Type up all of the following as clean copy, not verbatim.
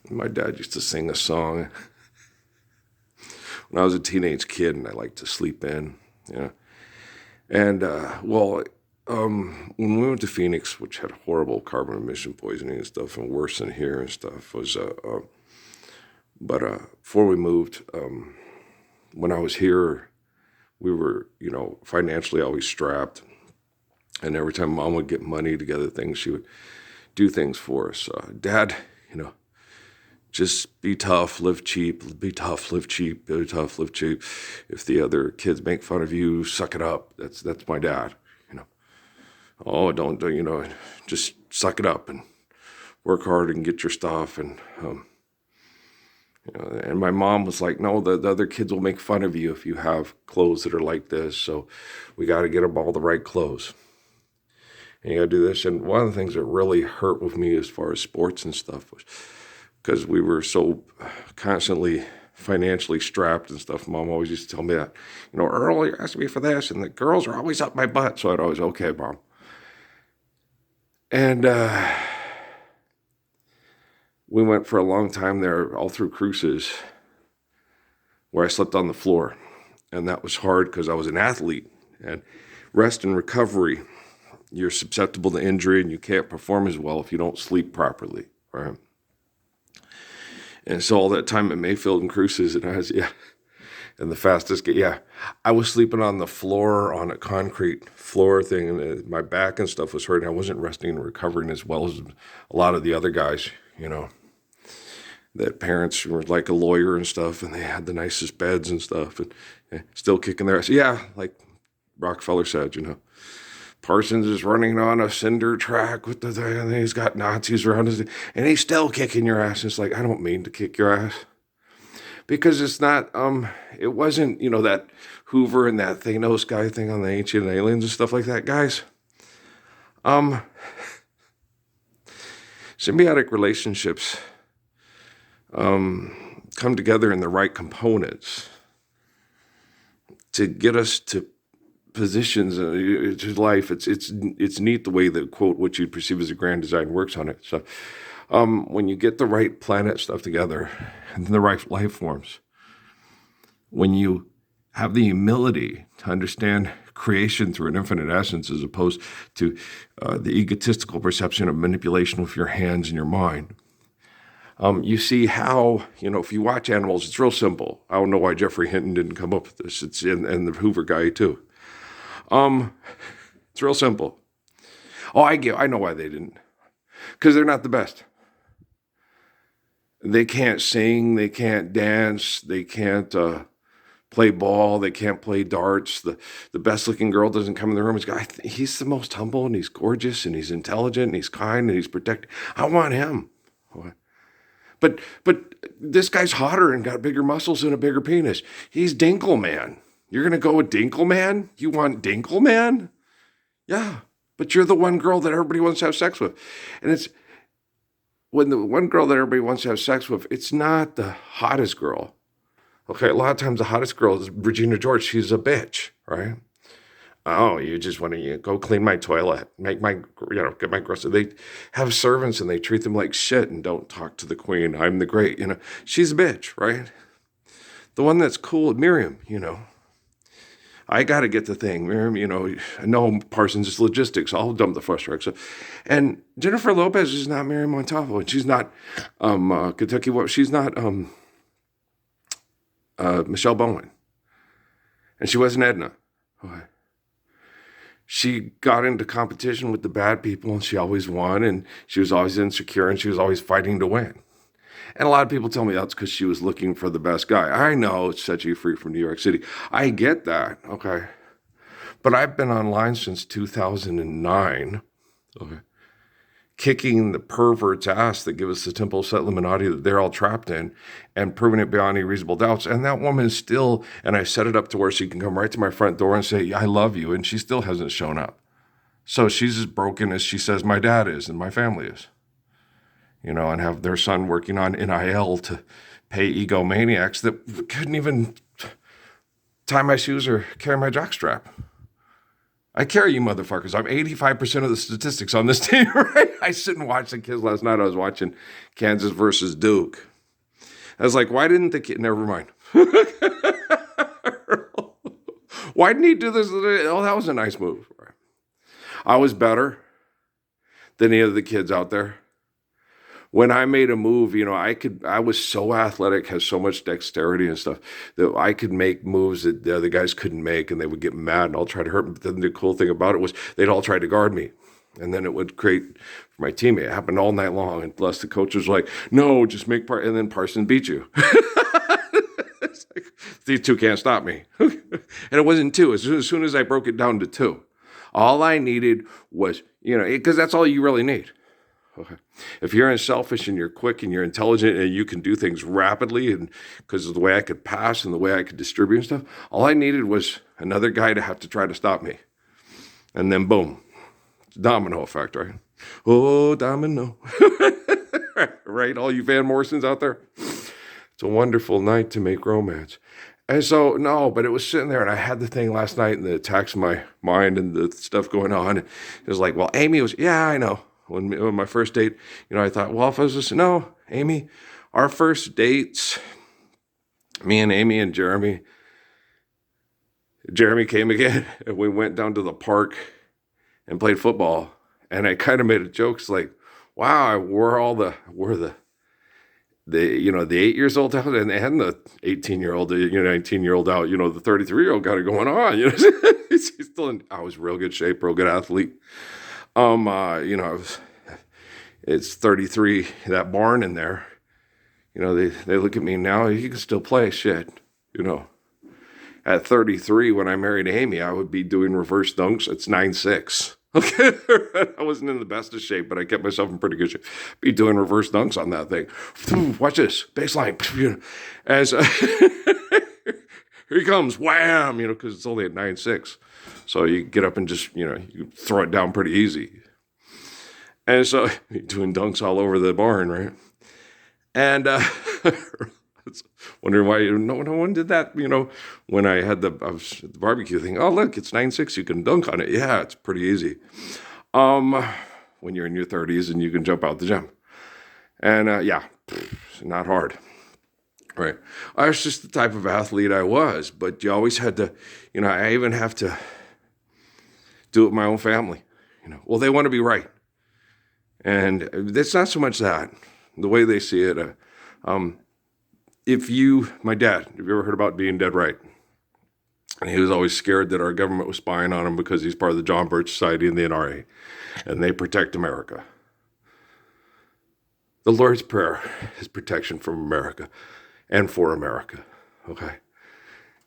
my dad used to sing a song when I was a teenage kid, and I liked to sleep in, you know. And, when we went to Phoenix, which had horrible carbon emission poisoning and stuff, and worse than here and stuff, before we moved, when I was here, we were, financially always strapped. And every time Mom would get money together, she would do things for us. Dad, just be tough, live cheap, be tough, live cheap, be tough, live cheap. If the other kids make fun of you, suck it up. That's my dad, Oh, don't, just suck it up and work hard and get your stuff. And my mom was like, no, the other kids will make fun of you if you have clothes that are like this. So we got to get them all the right clothes. And you got to do this. And one of the things that really hurt with me as far as sports and stuff was because we were so constantly financially strapped and stuff. Mom always used to tell me that, Earl, you're asking me for this, and the girls are always up my butt. So I'd always, okay, Mom. And we went for a long time there, all through cruises, where I slept on the floor. And that was hard because I was an athlete. And rest and recovery, you're susceptible to injury, and you can't perform as well if you don't sleep properly, right? And so all that time at Mayfield and cruises, and and the fastest, I was sleeping on the floor, on a concrete floor thing, and my back and stuff was hurting. I wasn't resting and recovering as well as a lot of the other guys, that parents were like a lawyer and stuff, and they had the nicest beds and stuff, and still kicking their ass. Yeah, like Rockefeller said, Parsons is running on a cinder track and he's got Nazis around us, and he's still kicking your ass. It's like, I don't mean to kick your ass. Because it's not, it wasn't, that Hoover and that Thanos guy thing on the ancient aliens and stuff like that. Guys, symbiotic relationships come together in the right components to get us to positions to life. It's neat the way that, quote, what you perceive as a grand design works on it. So when you get the right planet stuff together and the right life forms, when you have the humility to understand creation through an infinite essence as opposed to the egotistical perception of manipulation with your hands and your mind, you see how, if you watch animals, it's real simple. I don't know why Jeffrey Hinton didn't come up with this. It's and the Hoover guy too. It's real simple. Oh, I know why they didn't. Because they're not the best. They can't sing, they can't dance, they can't play ball, they can't play darts. The best looking girl doesn't come in the room. He's the most humble, and he's gorgeous, and he's intelligent, and he's kind, and he's protected. I want him. But this guy's hotter and got bigger muscles and a bigger penis. He's Dinkleman. You're going to go with Dinkleman? You want Dinkleman? Yeah, but you're the one girl that everybody wants to have sex with. And it's when the one girl that everybody wants to have sex with, it's not the hottest girl. Okay, a lot of times the hottest girl is Regina George. She's a bitch, right? Oh, you just want to go clean my toilet, get my groceries. They have servants and they treat them like shit and don't talk to the queen. I'm the great, She's a bitch, right? The one that's cool, Miriam, I got to get the thing. Miriam, no, Parsons is logistics. I'll dump the first track. So, and Jennifer Lopez is not Miriam Montalvo, and she's not Kentucky. She's not Michelle Bowen, and she wasn't Edna. Okay. She got into competition with the bad people, and she always won, and she was always insecure, and she was always fighting to win. And a lot of people tell me that's because she was looking for the best guy. I know it's Set You Free from New York City. I get that, okay? But I've been online since 2009, okay, kicking the perverts' ass that give us the Temple Set Illuminati that they're all trapped in and proving it beyond any reasonable doubts. And that woman is still, and I set it up to where she can come right to my front door and say, I love you, and she still hasn't shown up. So she's as broken as she says my dad is and my family is. And have their son working on NIL to pay egomaniacs that couldn't even tie my shoes or carry my jockstrap. I carry you motherfuckers. I'm 85% of the statistics on this team, right? I sit and watch the kids last night. I was watching Kansas versus Duke. I was like, why didn't the kid, never mind. Why didn't he do this? Oh, that was a nice move. I was better than any of the kids out there. When I made a move, I was so athletic, had so much dexterity and stuff that I could make moves that the other guys couldn't make, and they would get mad and all try to hurt me. But then the cool thing about it was they'd all try to guard me. And then it would create for my teammate. It happened all night long, unless the coach was like, no, just make part, and then Parson beat you. It's like, these two can't stop me. And it wasn't two. As soon as I broke it down to two, all I needed was, because that's all you really need. Okay. If you're unselfish and you're quick and you're intelligent and you can do things rapidly, and because of the way I could pass and the way I could distribute and stuff, all I needed was another guy to have to try to stop me. And then boom, domino effect, right? Oh, domino. Right? All you Van Morrisons out there. It's a wonderful night to make romance. And so, no, but it was sitting there, and I had the thing last night, and the attacks in my mind and the stuff going on. And it was like, well, Amy was, yeah, I know. When my first date, I thought, well, if I was just, no, Amy, our first dates, me and Amy and Jeremy came again, and we went down to the park and played football. And I kind of made a joke. It's like, wow, we're the 8 years old out and the 18-year-old, 19-year-old out, the 33-year-old got it going on. He's still I was real good shape, real good athlete. It's 33, that barn in there, they look at me now, you can still play shit, At 33, when I married Amy, I would be doing reverse dunks. It's 9'6". Okay. I wasn't in the best of shape, but I kept myself in pretty good shape. Be doing reverse dunks on that thing. Watch this, baseline. As here he comes, wham, because it's only at 9'6". So you get up and just, you throw it down pretty easy. And so doing dunks all over the barn, right? And wondering why no one did that, when I was at the barbecue thing. Oh, look, it's 9'6", you can dunk on it. Yeah, it's pretty easy. When you're in your 30s and you can jump out the gym. And it's not hard. Right. I was just the type of athlete I was, but you always had to, I even have to do it with my own family. Well, they want to be right. And it's not so much that, the way they see it. My dad, have you ever heard about being dead right? And he was always scared that our government was spying on him because he's part of the John Birch Society and the NRA, and they protect America. The Lord's Prayer is protection from America and for America, okay?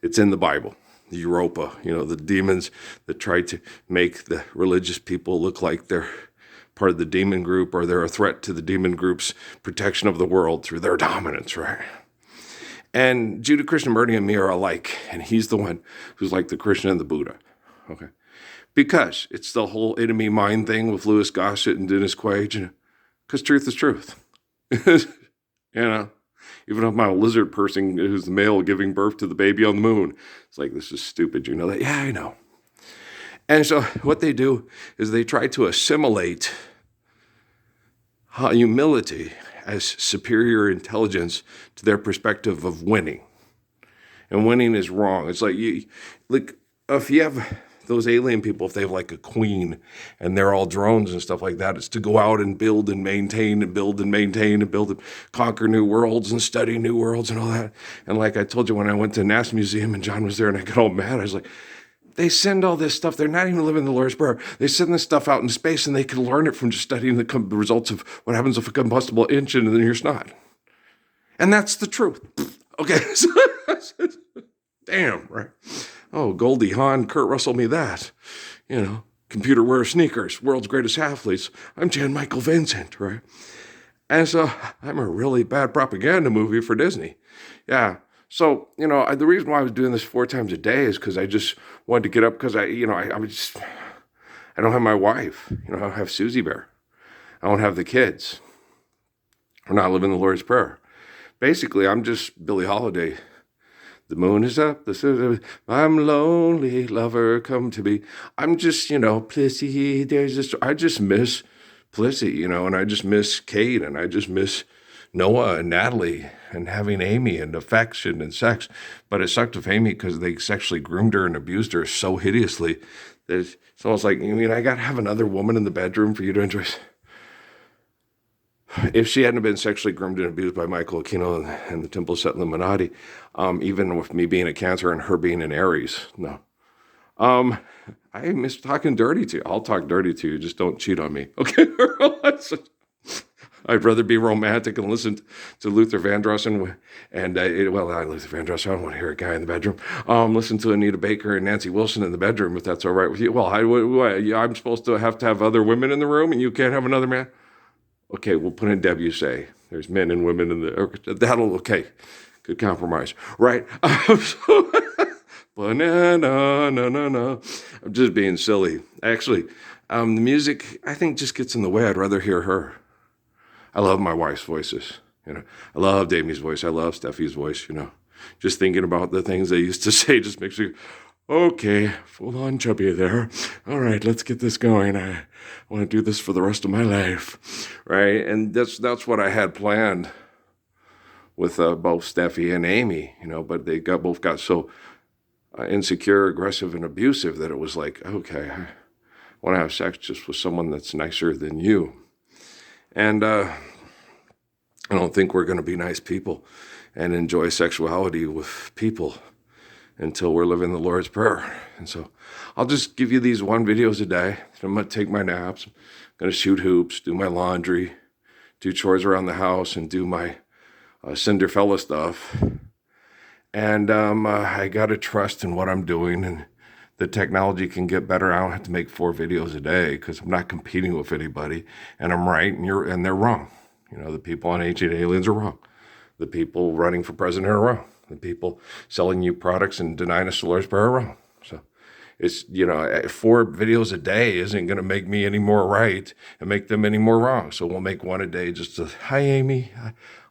It's in the Bible. The Europa, the demons that try to make the religious people look like they're part of the demon group, or they're a threat to the demon group's protection of the world through their dominance, right? And Judah Krishnamurti and me are alike, and he's the one who's like the Krishna and the Buddha, okay? Because it's the whole enemy mind thing with Louis Gossett and Dennis Quaid, because truth is truth. Even if I'm a lizard person who's the male giving birth to the baby on the moon, it's like, this is stupid, you know that? Yeah, I know. And so what they do is they try to assimilate humility as superior intelligence to their perspective of winning. And winning is wrong. It's like, if you have those alien people, if they have like a queen and they're all drones and stuff like that, it's to go out and build and maintain and build and maintain and build and conquer new worlds and study new worlds and all that. And like I told you, when I went to the NASA Museum and John was there and I got all mad, I was like, they send all this stuff. They're not even living the Lord's Prayer. They send this stuff out in space and they can learn it from just studying the results of what happens if a combustible engine and then your snot. And that's the truth. Okay. Damn, right? Oh, Goldie Hawn, Kurt Russell me that. Computer wear sneakers, world's greatest athletes. I'm Jan Michael Vincent, right? And so I'm a really bad propaganda movie for Disney. Yeah. So, the reason why I was doing this 4 times a day is because I just wanted to get up because I don't have my wife. I don't have Susie Bear. I don't have the kids. We're not living the Lord's Prayer. Basically, I'm just Billie Holiday, The moon is up. I'm lonely, lover, come to me. I'm just, Plissy. I just miss Plissy, and I just miss Kate, and I just miss Noah and Natalie, and having Amy and affection and sex. But it sucked with Amy because they sexually groomed her and abused her so hideously that it's almost like, I got to have another woman in the bedroom for you to enjoy. If she hadn't been sexually groomed and abused by Michael Aquino and the Temple Set Illuminati, even with me being a Cancer and her being an Aries, no. I miss talking dirty to you. I'll talk dirty to you. Just don't cheat on me. Okay? I'd rather be romantic and listen to Luther Vandross and not Luther Vandross. I don't want to hear a guy in the bedroom. Listen to Anita Baker and Nancy Wilson in the bedroom, if that's all right with you. Well, I'm supposed to have other women in the room and you can't have another man? Okay, we'll put in Debusay. There's men and women in okay. Good compromise. Right? No. I'm just being silly. Actually, the music, I think, just gets in the way. I'd rather hear her. I love my wife's voices. I love Damie's voice. I love Steffi's voice. Just thinking about the things they used to say just makes me, okay, full on chubby there. All right, let's get this going. I want to do this for the rest of my life, right? And that's what I had planned with both Steffi and Amy, but they both got so insecure, aggressive, and abusive that it was like, okay, I want to have sex just with someone that's nicer than you. And I don't think we're going to be nice people and enjoy sexuality with people until we're living the Lord's Prayer. And so I'll just give you these 1 videos a day. I'm going to take my naps. I'm going to shoot hoops, do my laundry, do chores around the house, and do my Cinderfella stuff. And I got to trust in what I'm doing, and the technology can get better. I don't have to make 4 videos a day because I'm not competing with anybody, and I'm right and they're wrong. The people on Ancient Aliens are wrong. The people running for president are wrong. The people selling you products and denying us the Lord's Prayer are wrong. So it's, 4 videos a day isn't going to make me any more right and make them any more wrong. So we'll make 1 a day just to, hi, Amy.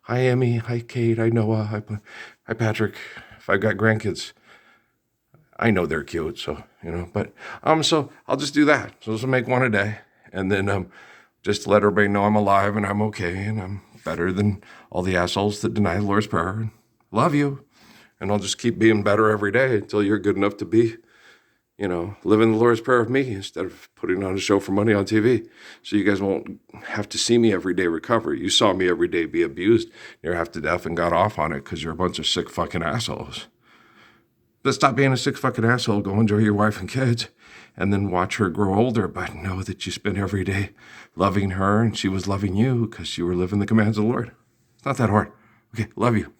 Hi, Amy. Hi, Kate. Hi, Noah. Hi, Patrick. If I've got grandkids, I know they're cute. So, but, so I'll just do that. So this will make 1 a day. And then, just let everybody know I'm alive and I'm okay and I'm better than all the assholes that deny the Lord's Prayer. Love you. And I'll just keep being better every day until you're good enough to be, living the Lord's Prayer with me instead of putting on a show for money on TV. So you guys won't have to see me every day recover. You saw me every day be abused near half to death and got off on it because you're a bunch of sick fucking assholes. But stop being a sick fucking asshole. Go enjoy your wife and kids and then watch her grow older. But know that you spent every day loving her and she was loving you because you were living the commands of the Lord. It's not that hard. Okay, love you.